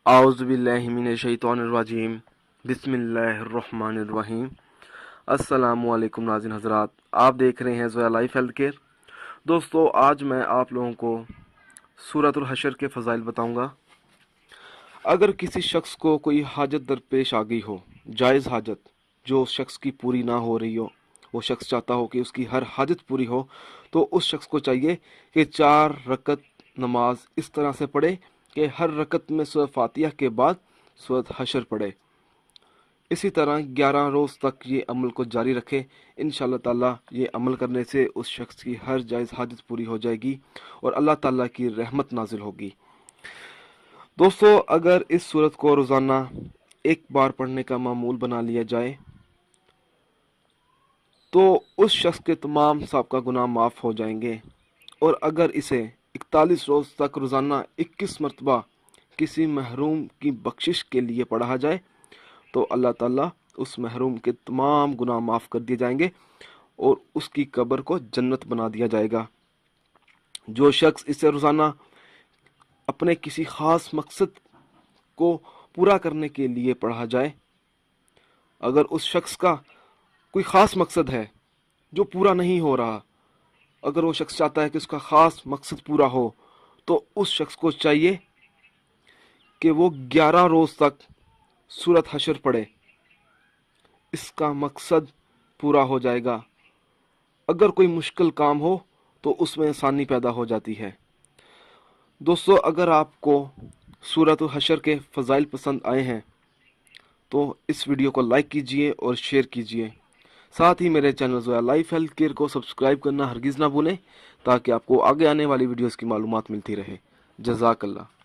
आउज़ुबिल्लाहिमिनश्शैतानिर्रजीम बिस्मिल्लाहिर्रहमानिर्रहीम। अस्सलामुअलैकुम नाज़रीन हज़रात, आप देख रहे हैं ज़ोया लाइफ हेल्थ केयर। दोस्तों, आज मैं आप लोगों को सूरतुल हशर के फ़ज़ाइल बताऊंगा। अगर किसी शख्स को कोई हाजत दरपेश आ गई हो, जायज़ हाजत जो उस शख्स की पूरी ना हो रही हो, वो शख्स चाहता हो कि उसकी हर हाजत पूरी हो, तो उस शख्स को चाहिए कि 4 रकत नमाज इस तरह से पढ़े कि हर रकत में सूरह फातिहा के बाद सूरत हशर पढ़े। इसी तरह 11 रोज़ तक ये अमल को जारी रखे। इंशाअल्लाह ताला ये अमल करने से उस शख्स की हर जायज़ हाजत पूरी हो जाएगी और अल्लाह ताला की रहमत नाजिल होगी। दोस्तों, अगर इस सूरत को रोज़ाना एक बार पढ़ने का मामूल बना लिया जाए तो उस शख्स के तमाम साबका गुनाह माफ़ हो जाएंगे। और अगर इसे 41 रोज़ तक रोज़ाना 21 मरतबा किसी महरूम की बख्शिश के लिए पढ़ा जाए तो अल्लाह ताला उस महरूम के तमाम गुनाह माफ़ कर दिए जाएंगे और उसकी कब्र को जन्नत बना दिया जाएगा। जो शख्स इसे रोज़ाना अपने किसी ख़ास मकसद को पूरा करने के लिए पढ़ा जाए, अगर उस शख्स का कोई ख़ास मकसद है जो पूरा नहीं हो रहा, अगर वो शख्स चाहता है कि उसका ख़ास मकसद पूरा हो, तो उस शख्स को चाहिए कि वो 11 रोज़ तक सूरत हशर पढ़े। इसका मकसद पूरा हो जाएगा। अगर कोई मुश्किल काम हो तो उसमें आसानी पैदा हो जाती है। दोस्तों, अगर आपको सूरत हशर के फ़ज़ाइल पसंद आए हैं तो इस वीडियो को लाइक कीजिए और शेयर कीजिए। साथ ही मेरे channel Zoya life health care को सब्सक्राइब करना हरगिज़ ना भूलें ताकि आपको आगे आने वाली वीडियोस की मालूमात मिलती रहे। जज़ाकल्लाह।